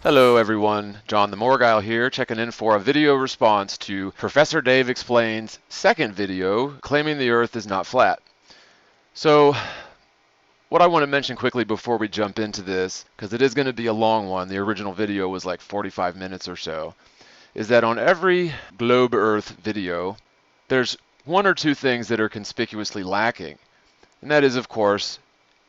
Hello everyone, John the Morgile here, checking in for a video response to Professor Dave Explains' second video claiming the Earth is not flat. So, what I want to mention quickly before we jump into this, because it is going to be a long one, the original video was like 45 minutes or so, is that on every Globe Earth video, there's one or two things that are conspicuously lacking. And that is, of course,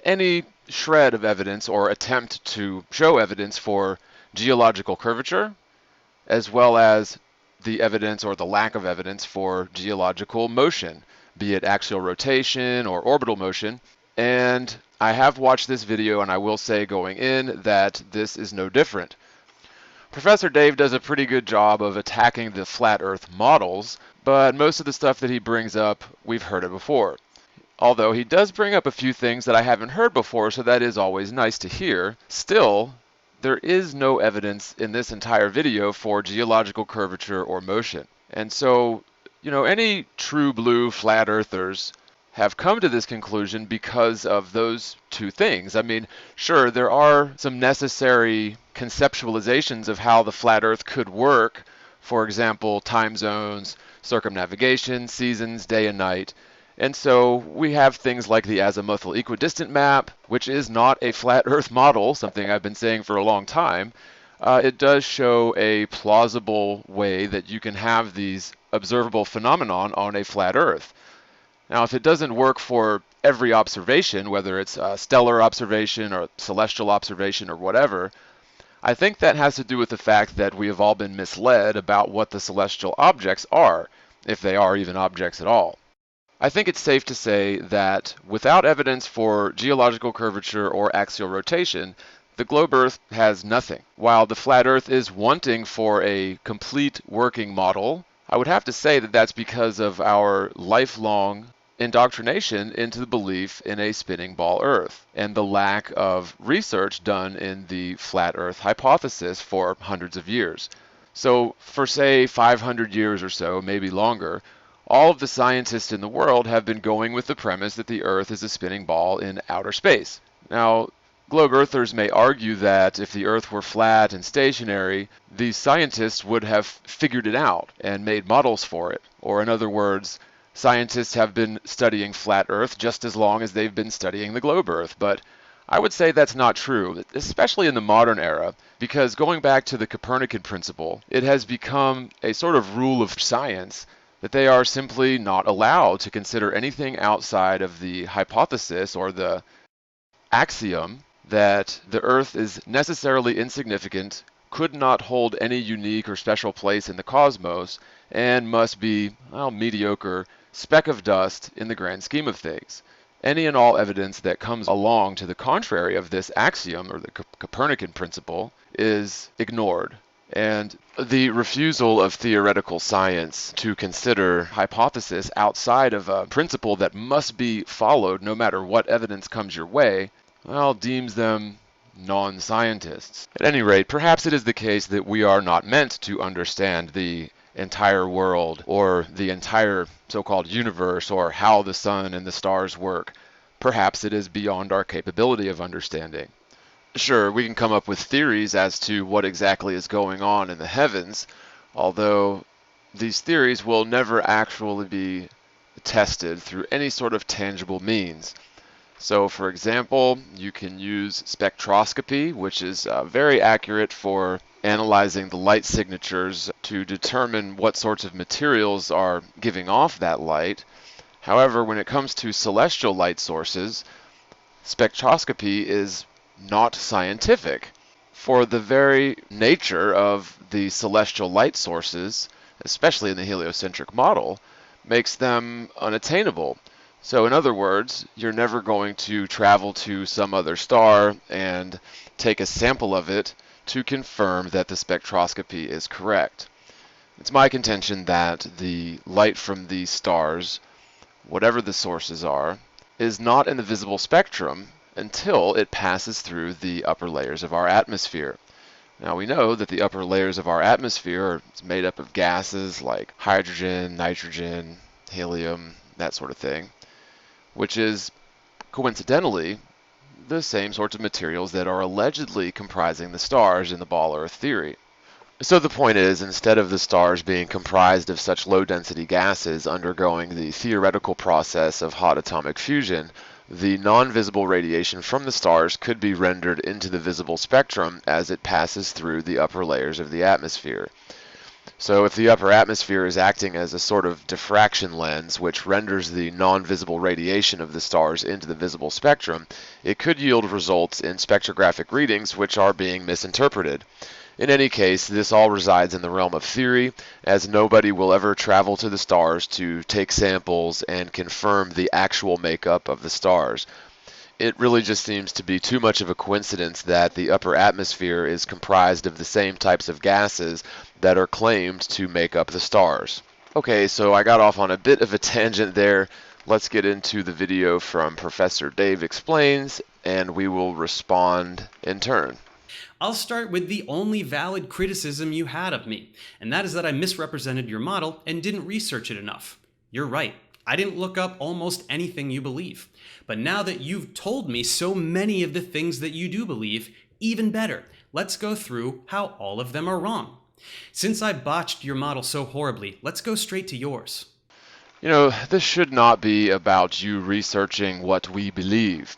any shred of evidence or attempt to show evidence for geological curvature, as well as the evidence or the lack of evidence for geological motion, be it axial rotation or orbital motion. And I have watched this video, and I will say going in that this is no different. Professor Dave does a pretty good job of attacking the flat Earth models, but most of the stuff that he brings up, we've heard it before. Although he does bring up a few things that I haven't heard before, so that is always nice to hear. Still, there is no evidence in this entire video for geological curvature or motion. And so, any true blue flat earthers have come to this conclusion because of those two things. I mean, sure, there are some necessary conceptualizations of how the flat earth could work. For example, time zones, circumnavigation, seasons, day and night. And so we have things like the azimuthal equidistant map, which is not a flat Earth model, something I've been saying for a long time. It does show a plausible way that you can have these observable phenomenon on a flat Earth. Now, if it doesn't work for every observation, whether it's a stellar observation or celestial observation or whatever, I think that has to do with the fact that we have all been misled about what the celestial objects are, if they are even objects at all. I think it's safe to say that without evidence for geological curvature or axial rotation, the globe Earth has nothing. While the flat Earth is wanting for a complete working model, I would have to say that that's because of our lifelong indoctrination into the belief in a spinning ball Earth and the lack of research done in the flat Earth hypothesis for hundreds of years. So for say 500 years or so, maybe longer, all of the scientists in the world have been going with the premise that the Earth is a spinning ball in outer space. Now, globe earthers may argue that if the Earth were flat and stationary, these scientists would have figured it out and made models for it. Or in other words, scientists have been studying flat Earth just as long as they've been studying the globe Earth. But I would say that's not true, especially in the modern era, because going back to the Copernican principle, it has become a sort of rule of science that they are simply not allowed to consider anything outside of the hypothesis or the axiom that the Earth is necessarily insignificant, could not hold any unique or special place in the cosmos, and must be, well, mediocre speck of dust in the grand scheme of things. Any and all evidence that comes along to the contrary of this axiom or the Copernican principle is ignored. And the refusal of theoretical science to consider hypothesis outside of a principle that must be followed no matter what evidence comes your way, well, deems them non-scientists. At any rate, perhaps it is the case that we are not meant to understand the entire world or the entire so-called universe or how the sun and the stars work. Perhaps it is beyond our capability of understanding. Sure, we can come up with theories as to what exactly is going on in the heavens, although these theories will never actually be tested through any sort of tangible means. So, for example, you can use spectroscopy, which is very accurate for analyzing the light signatures to determine what sorts of materials are giving off that light. However, when it comes to celestial light sources, spectroscopy is not scientific. For the very nature of the celestial light sources, especially in the heliocentric model, makes them unattainable. So in other words, you're never going to travel to some other star and take a sample of it to confirm that the spectroscopy is correct. It's my contention that the light from these stars, whatever the sources are, is not in the visible spectrum until it passes through the upper layers of our atmosphere. Now we know that the upper layers of our atmosphere are made up of gases like hydrogen, nitrogen, helium, that sort of thing, which is coincidentally the same sorts of materials that are allegedly comprising the stars in the ball Earth theory. So the point is, instead of the stars being comprised of such low-density gases undergoing the theoretical process of hot atomic fusion, the non-visible radiation from the stars could be rendered into the visible spectrum as it passes through the upper layers of the atmosphere. So if the upper atmosphere is acting as a sort of diffraction lens which renders the non-visible radiation of the stars into the visible spectrum, it could yield results in spectrographic readings which are being misinterpreted. In any case, this all resides in the realm of theory, as nobody will ever travel to the stars to take samples and confirm the actual makeup of the stars. It really just seems to be too much of a coincidence that the upper atmosphere is comprised of the same types of gases that are claimed to make up the stars. Okay, so I got off on a bit of a tangent there. Let's get into the video from Professor Dave Explains, and we will respond in turn. I'll start with the only valid criticism you had of me, and that is that I misrepresented your model and didn't research it enough. You're right. I didn't look up almost anything you believe. But now that you've told me so many of the things that you do believe, even better, let's go through how all of them are wrong. Since I botched your model so horribly, let's go straight to yours. You know, this should not be about you researching what we believe.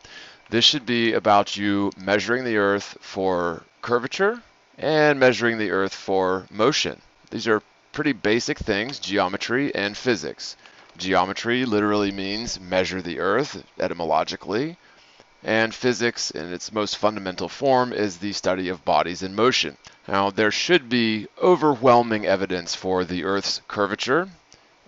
This should be about you measuring the Earth for curvature and measuring the Earth for motion. These are pretty basic things, geometry and physics. Geometry literally means measure the Earth etymologically, and physics in its most fundamental form is the study of bodies in motion. Now, there should be overwhelming evidence for the Earth's curvature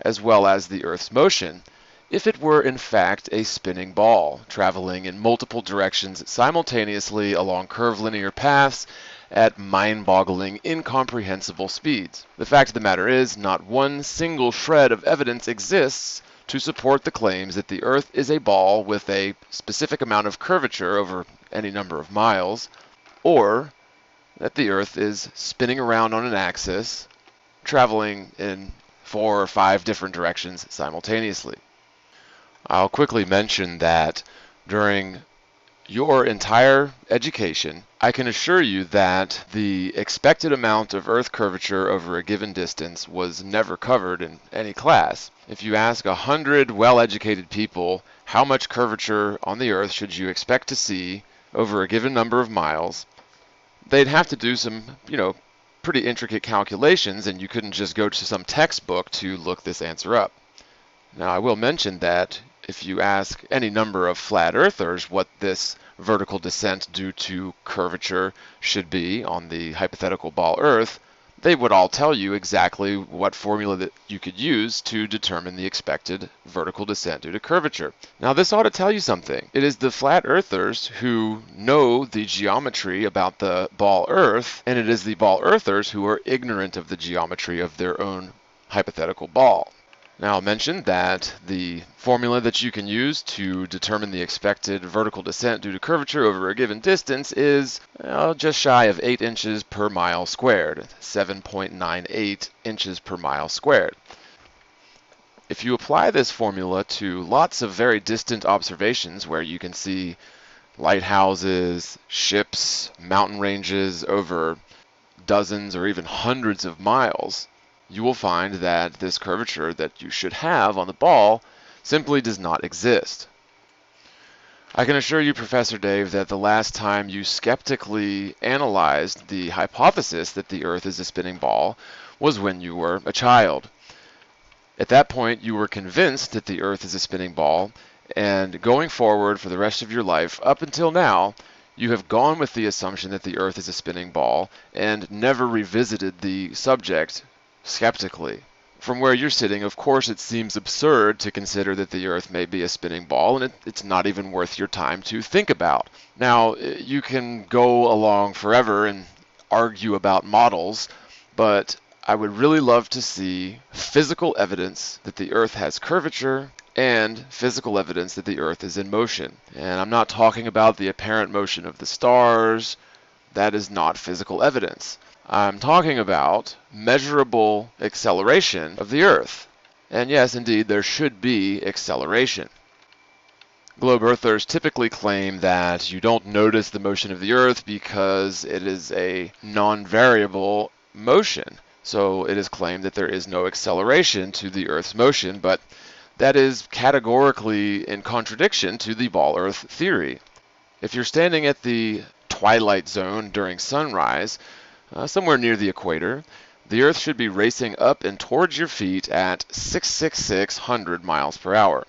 as well as the Earth's motion if it were in fact a spinning ball, traveling in multiple directions simultaneously along curvilinear paths at mind-boggling, incomprehensible speeds. The fact of the matter is, not one single shred of evidence exists to support the claims that the Earth is a ball with a specific amount of curvature over any number of miles, or that the Earth is spinning around on an axis, traveling in 4 or 5 different directions simultaneously. I'll quickly mention that during your entire education, I can assure you that the expected amount of Earth curvature over a given distance was never covered in any class. If you ask 100 well-educated people how much curvature on the Earth should you expect to see over a given number of miles, they'd have to do some, pretty intricate calculations, and you couldn't just go to some textbook to look this answer up. Now, I will mention that if you ask any number of flat earthers what this vertical descent due to curvature should be on the hypothetical ball Earth, they would all tell you exactly what formula that you could use to determine the expected vertical descent due to curvature. Now, this ought to tell you something. It is the flat earthers who know the geometry about the ball Earth, and it is the ball earthers who are ignorant of the geometry of their own hypothetical ball. Now, I'll mention that the formula that you can use to determine the expected vertical descent due to curvature over a given distance is just shy of 8 inches per mile squared, 7.98 inches per mile squared. If you apply this formula to lots of very distant observations where you can see lighthouses, ships, mountain ranges over dozens or even hundreds of miles, you will find that this curvature that you should have on the ball simply does not exist. I can assure you, Professor Dave, that the last time you skeptically analyzed the hypothesis that the Earth is a spinning ball was when you were a child. At that point, you were convinced that the Earth is a spinning ball, and going forward for the rest of your life, up until now, you have gone with the assumption that the Earth is a spinning ball and never revisited the subject skeptically. From where you're sitting, of course, it seems absurd to consider that the Earth may be a spinning ball, and it's not even worth your time to think about. Now, you can go along forever and argue about models, but I would really love to see physical evidence that the Earth has curvature and physical evidence that the Earth is in motion. And I'm not talking about the apparent motion of the stars. That is not physical evidence. I'm talking about measurable acceleration of the Earth. And yes, indeed, there should be acceleration. Globe Earthers typically claim that you don't notice the motion of the Earth because it is a non-variable motion. So it is claimed that there is no acceleration to the Earth's motion, but that is categorically in contradiction to the ball Earth theory. If you're standing at the twilight zone during sunrise, somewhere near the equator, the Earth should be racing up and towards your feet at 66600 miles per hour.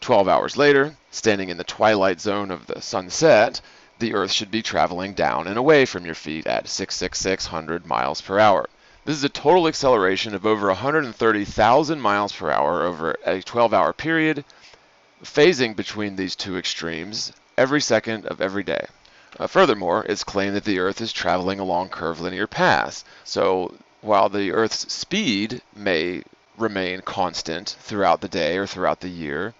12 hours later, standing in the twilight zone of the sunset, the Earth should be traveling down and away from your feet at 66600 miles per hour. This is a total acceleration of over 130,000 miles per hour over a 12-hour period, phasing between these two extremes every second of every day. Furthermore, it's claimed that the Earth is traveling along curvilinear paths. So while the Earth's speed may remain constant throughout the day or throughout the year,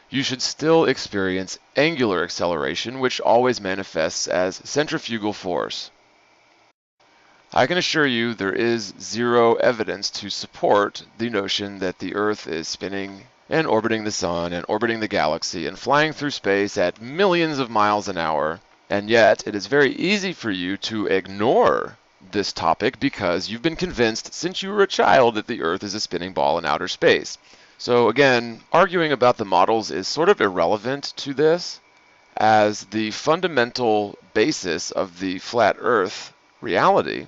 you should still experience angular acceleration, which always manifests as centrifugal force. I can assure you there is zero evidence to support the notion that the Earth is spinning and orbiting the Sun and orbiting the galaxy and flying through space at millions of miles an hour, and yet it is very easy for you to ignore this topic because you've been convinced since you were a child that the Earth is a spinning ball in outer space. So again, arguing about the models is sort of irrelevant to this, as the fundamental basis of the flat Earth reality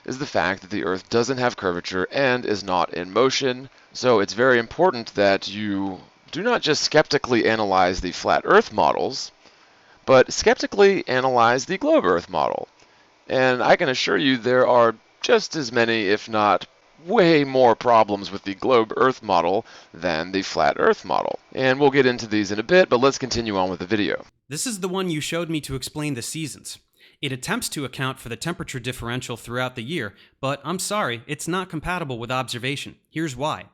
is the fact that the Earth doesn't have curvature and is not in motion. So it's very important that you do not just skeptically analyze the flat Earth models, but skeptically analyze the globe Earth model. And I can assure you there are just as many, if not way more problems with the globe Earth model than the flat Earth model. And we'll get into these in a bit, but let's continue on with the video. This is the one you showed me to explain the seasons. It attempts to account for the temperature differential throughout the year, but I'm sorry, it's not compatible with observation. Here's why.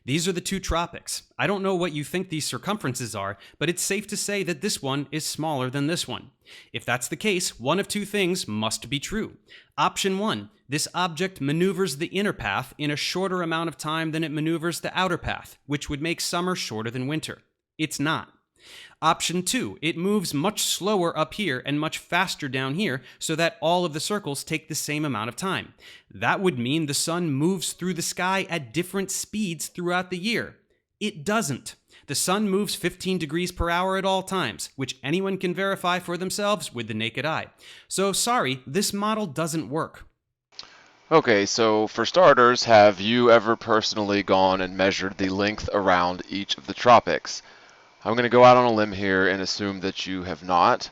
These are the two tropics. I don't know what you think these circumferences are, but it's safe to say that this one is smaller than this one. If that's the case, one of two things must be true. Option 1, this object maneuvers the inner path in a shorter amount of time than it maneuvers the outer path, which would make summer shorter than winter. It's not. Option 2, it moves much slower up here and much faster down here so that all of the circles take the same amount of time. That would mean the sun moves through the sky at different speeds throughout the year. It doesn't. The sun moves 15 degrees per hour at all times, which anyone can verify for themselves with the naked eye. So sorry, this model doesn't work. Okay, so for starters, have you ever personally gone and measured the length around each of the tropics? I'm going to go out on a limb here and assume that you have not.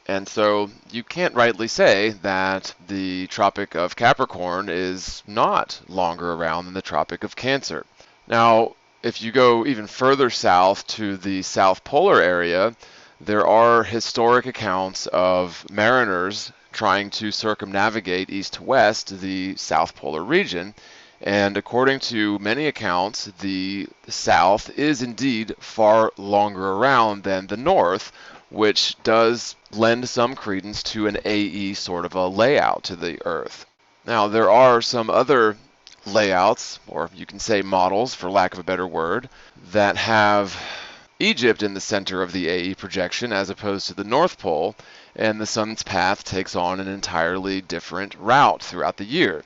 And so you can't rightly say that the Tropic of Capricorn is not longer around than the Tropic of Cancer. Now, if you go even further south to the South Polar area, there are historic accounts of mariners trying to circumnavigate east to west the South Polar region. And according to many accounts, the South is indeed far longer around than the North, which does lend some credence to an AE sort of a layout to the Earth. Now, there are some other layouts, or you can say models, for lack of a better word, that have Egypt in the center of the AE projection as opposed to the North Pole, and the sun's path takes on an entirely different route throughout the year.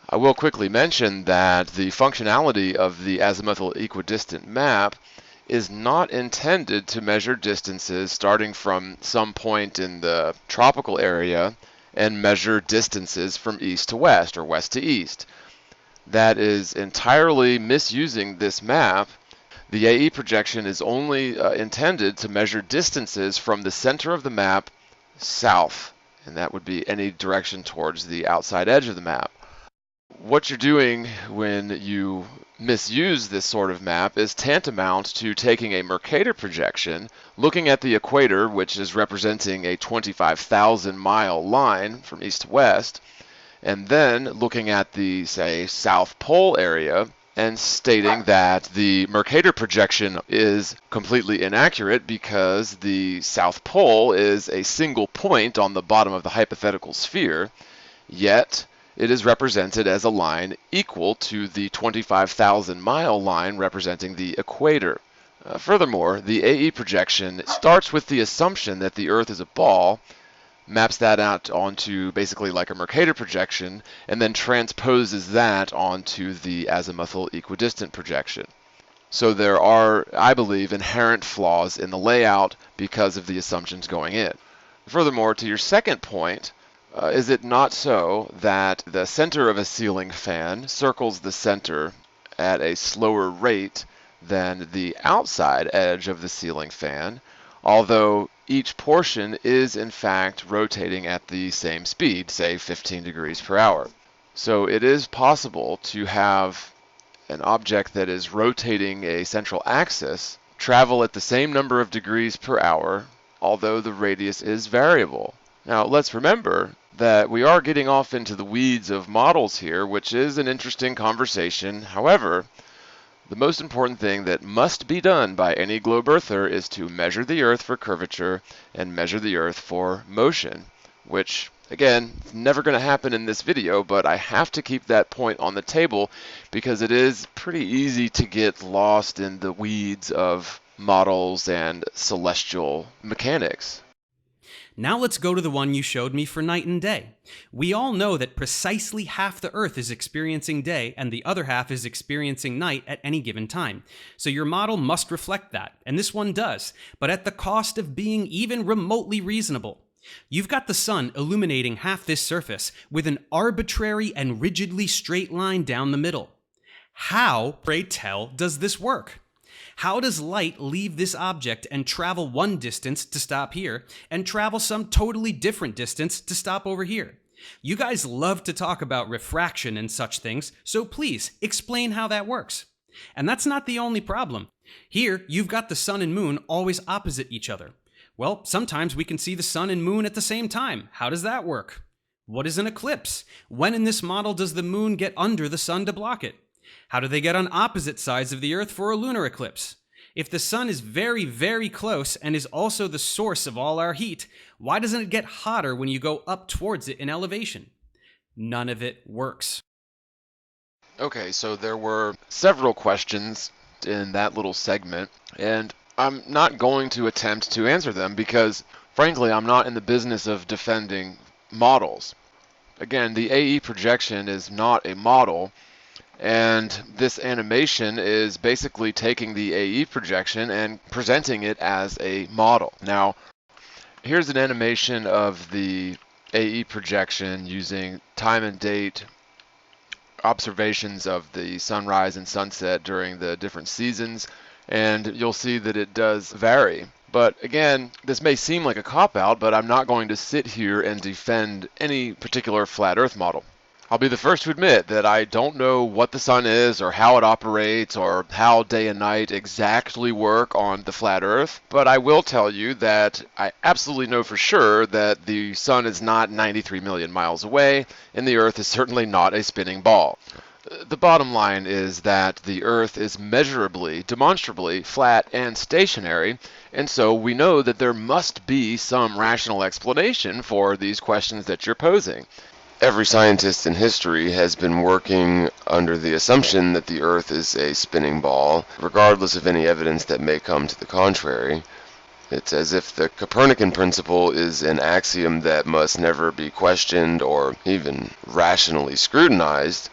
I will quickly mention that the functionality of the azimuthal equidistant map is not intended to measure distances starting from some point in the tropical area and measure distances from east to west or west to east. That is entirely misusing this map. The AE projection is only intended to measure distances from the center of the map south, and that would be any direction towards the outside edge of the map. What you're doing when you misuse this sort of map is tantamount to taking a Mercator projection, looking at the equator, which is representing a 25,000 mile line from east to west, and then looking at the, say, South Pole area and stating that the Mercator projection is completely inaccurate because the South Pole is a single point on the bottom of the hypothetical sphere, yet it is represented as a line equal to the 25,000 mile line representing the equator. Furthermore, the AE projection starts with the assumption that the Earth is a ball, maps that out onto basically like a Mercator projection, and then transposes that onto the azimuthal equidistant projection. So there are, I believe, inherent flaws in the layout because of the assumptions going in. Furthermore, to your second point, is it not so that the center of a ceiling fan circles the center at a slower rate than the outside edge of the ceiling fan, although each portion is in fact rotating at the same speed, say 15 degrees per hour? So it is possible to have an object that is rotating a central axis travel at the same number of degrees per hour, although the radius is variable. Now, let's remember that we are getting off into the weeds of models here, which is an interesting conversation. However, the most important thing that must be done by any globe earther is to measure the Earth for curvature and measure the Earth for motion, which, again, it's never going to happen in this video, but I have to keep that point on the table because it is pretty easy to get lost in the weeds of models and celestial mechanics. Now let's go to the one you showed me for night and day. We all know that precisely half the Earth is experiencing day and the other half is experiencing night at any given time. So your model must reflect that, and this one does, but at the cost of being even remotely reasonable. You've got the sun illuminating half this surface with an arbitrary and rigidly straight line down the middle. How, pray tell, does this work? How does light leave this object and travel one distance to stop here, and travel some totally different distance to stop over here? You guys love to talk about refraction and such things, so please explain how that works. And that's not the only problem. Here, you've got the sun and moon always opposite each other. Well, sometimes we can see the sun and moon at the same time. How does that work? What is an eclipse? When in this model does the moon get under the sun to block it? How do they get on opposite sides of the Earth for a lunar eclipse? If the sun is very, very close and is also the source of all our heat, why doesn't it get hotter when you go up towards it in elevation? None of it works. Okay, so there were several questions in that little segment, and I'm not going to attempt to answer them because, frankly, I'm not in the business of defending models. Again, the AE projection is not a model, and this animation is basically taking the AE projection and presenting it as a model. Now, here's an animation of the AE projection using time and date observations of the sunrise and sunset during the different seasons, and you'll see that it does vary. But again, this may seem like a cop-out, but I'm not going to sit here and defend any particular flat Earth model. I'll be the first to admit that I don't know what the sun is or how it operates or how day and night exactly work on the flat Earth, but I will tell you that I absolutely know for sure that the sun is not 93 million miles away, and the Earth is certainly not a spinning ball. The bottom line is that the Earth is measurably, demonstrably flat and stationary, and so we know that there must be some rational explanation for these questions that you're posing. Every scientist in history has been working under the assumption that the Earth is a spinning ball, regardless of any evidence that may come to the contrary. It's as if the Copernican principle is an axiom that must never be questioned or even rationally scrutinized.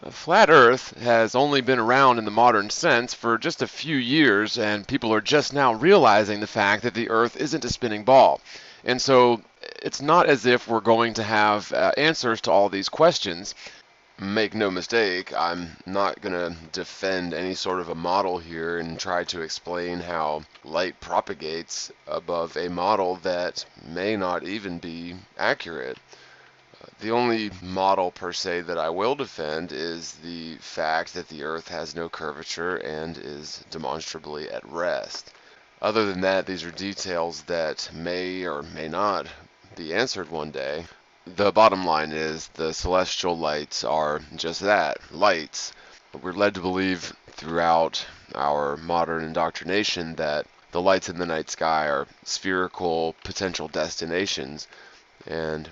A flat Earth has only been around in the modern sense for just a few years, and people are just now realizing the fact that the Earth isn't a spinning ball. And so it's not as if we're going to have answers to all these questions. Make no mistake, I'm not going to defend any sort of a model here and try to explain how light propagates above a model that may not even be accurate. The only model per se that I will defend is the fact that the Earth has no curvature and is demonstrably at rest. Other than that, these are details that may or may not be answered one day. The bottom line is the celestial lights are just that, lights. We're led to believe throughout our modern indoctrination that the lights in the night sky are spherical potential destinations, and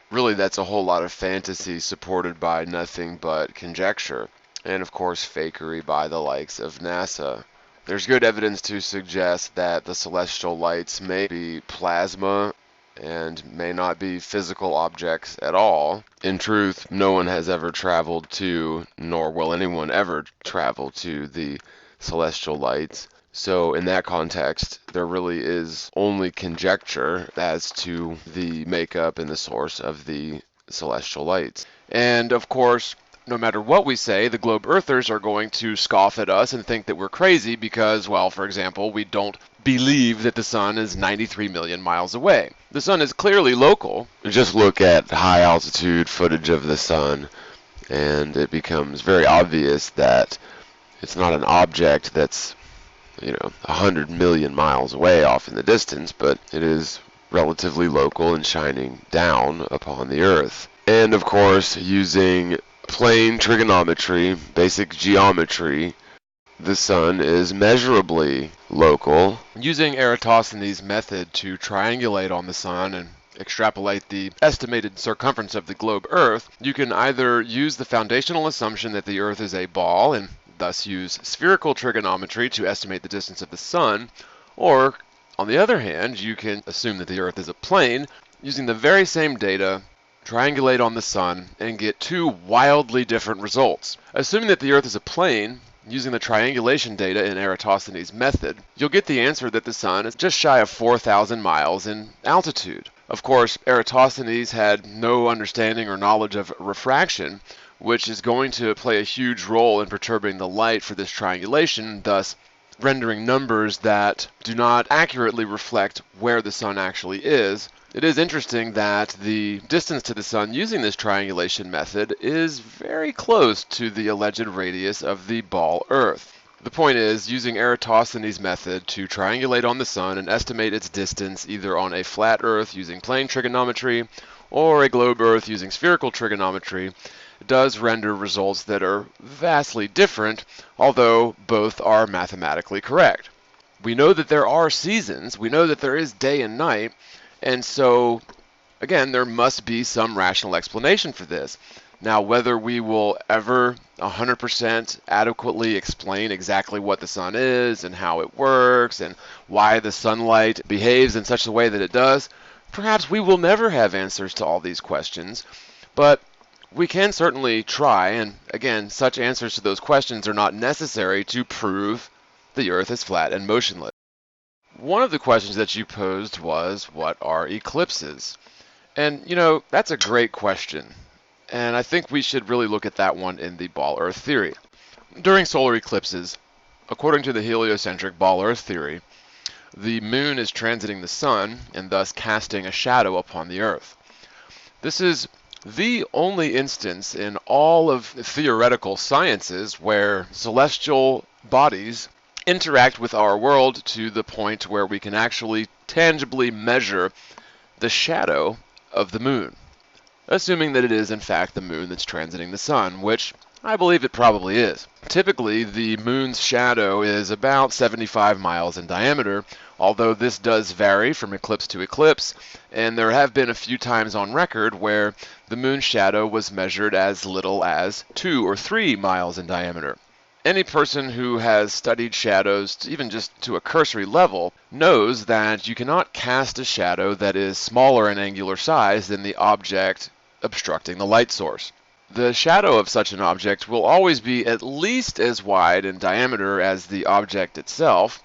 really that's a whole lot of fantasy supported by nothing but conjecture, and of course fakery by the likes of NASA. There's good evidence to suggest that the celestial lights may be plasma and may not be physical objects at all. In truth, no one has ever traveled to, nor will anyone ever travel to, the celestial lights. So in that context, there really is only conjecture as to the makeup and the source of the celestial lights. And of course, no matter what we say, the globe earthers are going to scoff at us and think that we're crazy because, well, for example, we don't believe that the sun is 93 million miles away. The sun is clearly local. Just look at high altitude footage of the sun, and it becomes very obvious that it's not an object that's, 100 million miles away off in the distance, but it is relatively local and shining down upon the Earth. And of course, using plane trigonometry, basic geometry, the sun is measurably local. Using Eratosthenes' method to triangulate on the sun and extrapolate the estimated circumference of the globe Earth, you can either use the foundational assumption that the Earth is a ball and thus use spherical trigonometry to estimate the distance of the sun, or on the other hand, you can assume that the Earth is a plane using the very same data, triangulate on the sun, and get two wildly different results. Assuming that the Earth is a plane, using the triangulation data in Eratosthenes' method, you'll get the answer that the sun is just shy of 4,000 miles in altitude. Of course, Eratosthenes had no understanding or knowledge of refraction, which is going to play a huge role in perturbing the light for this triangulation, thus rendering numbers that do not accurately reflect where the sun actually is. It is interesting that the distance to the sun using this triangulation method is very close to the alleged radius of the ball Earth. The point is, using Eratosthenes' method to triangulate on the sun and estimate its distance either on a flat Earth using plane trigonometry or a globe Earth using spherical trigonometry does render results that are vastly different, although both are mathematically correct. We know that there are seasons, we know that there is day and night, and so, again, there must be some rational explanation for this. Now, whether we will ever 100% adequately explain exactly what the sun is and how it works and why the sunlight behaves in such a way that it does, perhaps we will never have answers to all these questions, but we can certainly try, and again, such answers to those questions are not necessary to prove the Earth is flat and motionless. One of the questions that you posed was, what are eclipses? And, that's a great question. And I think we should really look at that one in the ball Earth theory. During solar eclipses, according to the heliocentric ball Earth theory, the moon is transiting the sun and thus casting a shadow upon the Earth. This is the only instance in all of theoretical sciences where celestial bodies interact with our world to the point where we can actually tangibly measure the shadow of the moon, assuming that it is in fact the moon that's transiting the sun, which I believe it probably is. Typically, the moon's shadow is about 75 miles in diameter, although this does vary from eclipse to eclipse, and there have been a few times on record where the moon's shadow was measured as little as 2 or 3 miles in diameter. Any person who has studied shadows, even just to a cursory level, knows that you cannot cast a shadow that is smaller in angular size than the object obstructing the light source. The shadow of such an object will always be at least as wide in diameter as the object itself,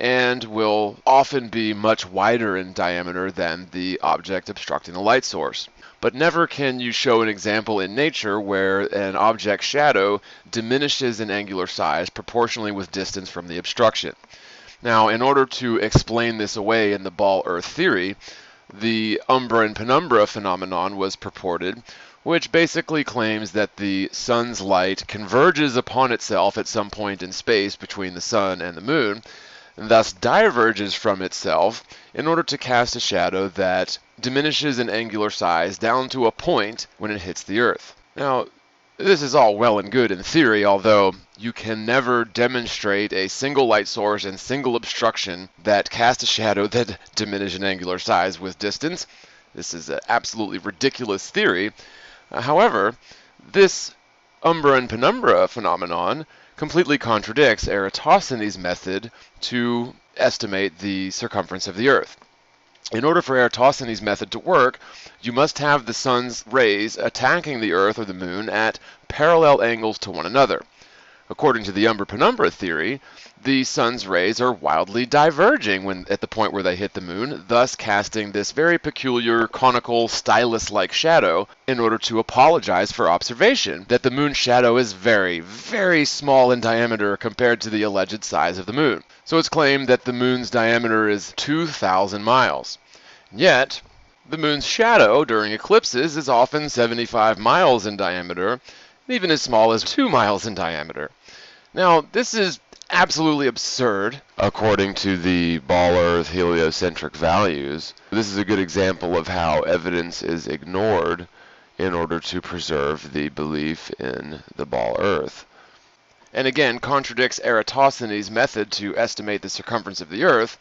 and will often be much wider in diameter than the object obstructing the light source. But never can you show an example in nature where an object's shadow diminishes in angular size proportionally with distance from the obstruction. Now, in order to explain this away in the ball Earth theory, the umbra and penumbra phenomenon was purported, which basically claims that the sun's light converges upon itself at some point in space between the sun and the moon, and thus diverges from itself in order to cast a shadow that diminishes in angular size down to a point when it hits the Earth. Now, this is all well and good in theory, although you can never demonstrate a single light source and single obstruction that cast a shadow that diminishes in angular size with distance. This is an absolutely ridiculous theory. However, this umbra and penumbra phenomenon completely contradicts Eratosthenes' method to estimate the circumference of the Earth. In order for Eratosthenes' method to work, you must have the sun's rays attacking the Earth or the Moon at parallel angles to one another. According to the Umbra-Penumbra theory, the sun's rays are wildly diverging at the point where they hit the moon, thus casting this very peculiar conical stylus-like shadow in order to apologize for observation, that the moon's shadow is very, very small in diameter compared to the alleged size of the moon. So it's claimed that the moon's diameter is 2,000 miles. Yet, the moon's shadow during eclipses is often 75 miles in diameter, and even as small as 2 miles in diameter. Now, this is absolutely absurd according to the ball Earth heliocentric values. This is a good example of how evidence is ignored in order to preserve the belief in the ball Earth. And again, contradicts Eratosthenes' method to estimate the circumference of the Earth.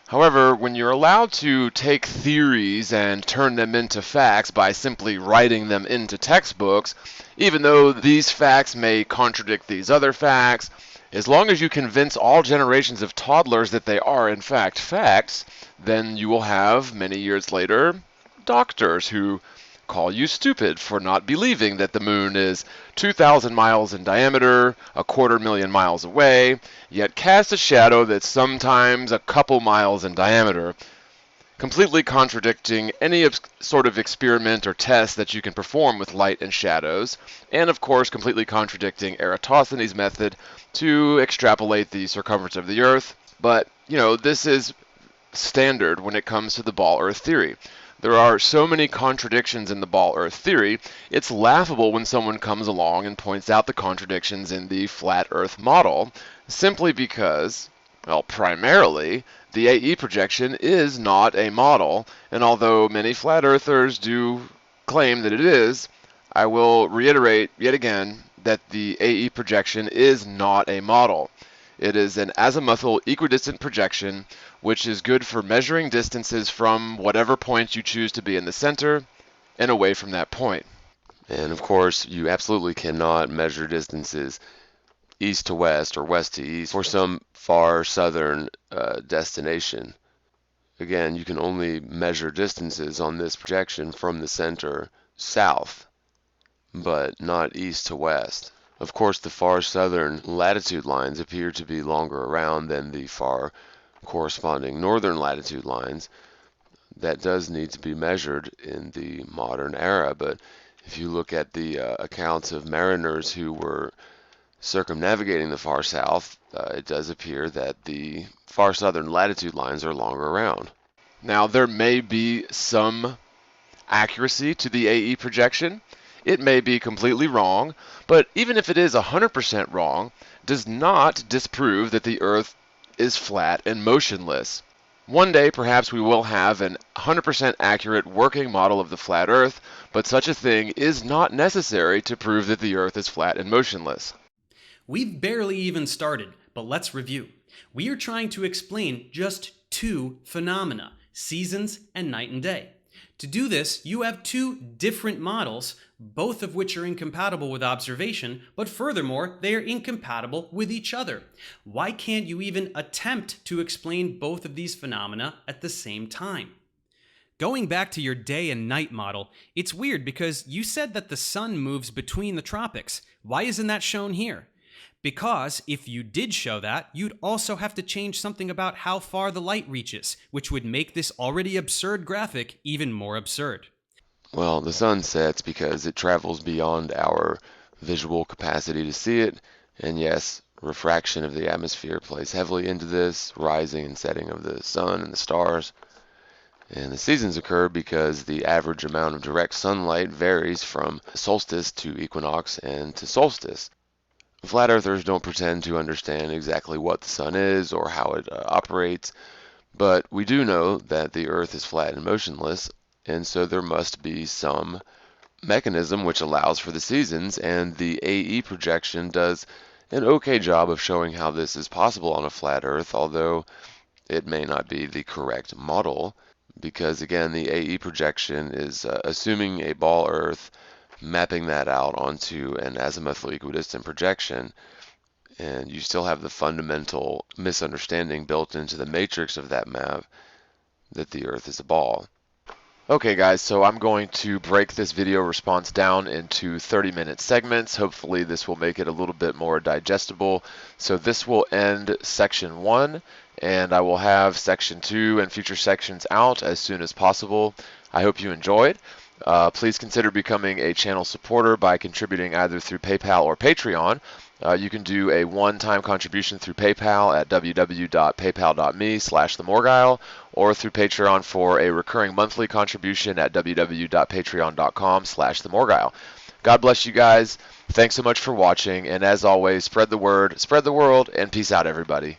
However, when you're allowed to take theories and turn them into facts by simply writing them into textbooks, even though these facts may contradict these other facts, as long as you convince all generations of toddlers that they are in fact facts, then you will have, many years later, doctors who call you stupid for not believing that the moon is 2,000 miles in diameter, 250,000 miles away, yet casts a shadow that's sometimes a couple miles in diameter, completely contradicting any sort of experiment or test that you can perform with light and shadows, and of course completely contradicting Eratosthenes' method to extrapolate the circumference of the Earth. But, this is standard when it comes to the ball Earth theory. There are so many contradictions in the ball Earth theory, it's laughable when someone comes along and points out the contradictions in the flat Earth model, simply because, well, primarily, the AE projection is not a model, and although many flat earthers do claim that it is, I will reiterate yet again that the AE projection is not a model. It is an azimuthal equidistant projection, which is good for measuring distances from whatever point you choose to be in the center and away from that point. And of course, you absolutely cannot measure distances east to west or west to east for some far southern destination. Again, you can only measure distances on this projection from the center south, but not east to west. Of course, the far southern latitude lines appear to be longer around than the far corresponding northern latitude lines. That does need to be measured in the modern era, but if you look at the accounts of mariners who were circumnavigating the far south, it does appear that the far southern latitude lines are longer around. Now, there may be some accuracy to the AE projection. It may be completely wrong, but even if it is 100% wrong, does not disprove that the Earth is flat and motionless. One day, perhaps we will have an 100% accurate working model of the flat Earth, but such a thing is not necessary to prove that the Earth is flat and motionless. We've barely even started, but let's review. We are trying to explain just two phenomena, seasons and night and day. To do this, you have two different models, both of which are incompatible with observation, but furthermore, they are incompatible with each other. Why can't you even attempt to explain both of these phenomena at the same time? Going back to your day and night model, it's weird because you said that the sun moves between the tropics. Why isn't that shown here? Because if you did show that, you'd also have to change something about how far the light reaches, which would make this already absurd graphic even more absurd. Well, the sun sets because it travels beyond our visual capacity to see it, and yes, refraction of the atmosphere plays heavily into this, rising and setting of the sun and the stars. And the seasons occur because the average amount of direct sunlight varies from solstice to equinox and to solstice. Flat earthers don't pretend to understand exactly what the sun is or how it operates, but we do know that the Earth is flat and motionless, and so there must be some mechanism which allows for the seasons, and the AE projection does an okay job of showing how this is possible on a flat Earth, although it may not be the correct model, because again, the AE projection is assuming a ball Earth, mapping that out onto an azimuthal equidistant projection, and you still have the fundamental misunderstanding built into the matrix of that map that the Earth is a ball. Okay guys, so I'm going to break this video response down into 30-minute segments. Hopefully this will make it a little bit more digestible. So this will end section 1, and I will have section 2 and future sections out as soon as possible. I hope you enjoyed. Please consider becoming a channel supporter by contributing either through PayPal or Patreon. You can do a one-time contribution through PayPal at www.paypal.me/themorguile or through Patreon for a recurring monthly contribution at www.patreon.com/themorguile. God bless you guys. Thanks so much for watching, and as always, spread the word, spread the world, and peace out, everybody.